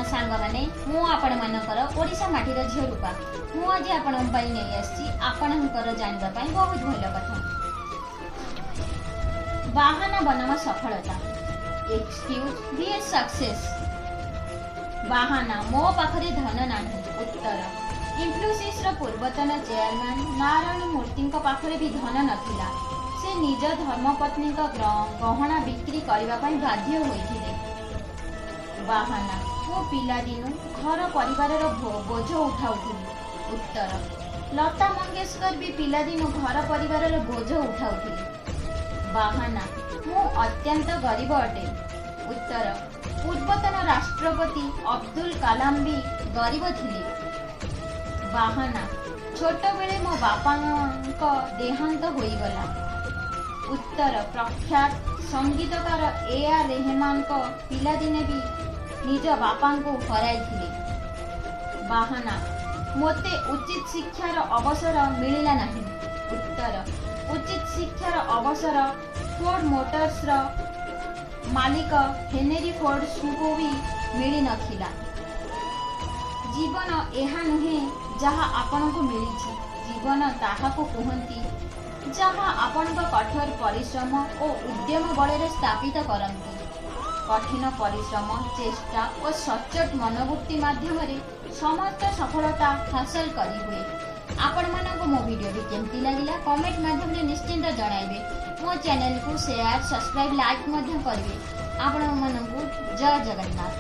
सांग मैंने मु आपण मानकर ओडिशा माटीर झील रूपा मु आज आपण नहीं आसी आपणकर जानवा बहुत भल कथा। बाहाना बनाम सफलता एक्सक्यूज बी ए सक्सेस। बाहाना मो पाखरे धन नाही। उत्तर इन्फ्लुसिस पूर्वतन चेयरमैन नारायण मूर्ति पाखरे भी धन नथिला। से निज धर्मपत्नी गहना बिक्री करने बाध्य होइथिले। बाहाना मो पिलादिनु घर परिवार बोझ उठाउथिली। उत्तर लता मंगेशकर भी पिलादिनु घर परिवार बोझ उठाउथिली। बाहाना मु अत्यंत गरीब अटे। उत्तर पूर्वतन राष्ट्रपति अब्दुल कलाम भी गरीब थिले। बाहाना छोट बेले मो बापा देहांत होईगला। उत्तर प्रख्यात संगीतकार ए आर रहमान को पिलादिने भी निज बापा को हराई थिले। बाहाना मोते उचित शिक्षार अवसर मिलिला नहीं। उत्तर उचित शिक्षार अवसर फोर्ड मोटर्स रो मालिक हेनरी फोर्ड को भी मिली नथिला। जीवन एहा नुहे जहा आपन को मिली। जीवन ताहा को कहंती जहा आपण कठोर परिश्रम और उद्यम बल स्थापित करती। कठिन परिश्रम चेष्टा और सचोट मनोवृत्ति माध्यम समस्त सफलता हासिल करी हुए। आपण मानक मो वीडियो भी केमती लगिला कमेंट माध्यम निश्चिंत जणाइबे। मो चैनल को शेयर सब्सक्राइब लाइक करेंगे। आपण मानक जय जगन्नाथ।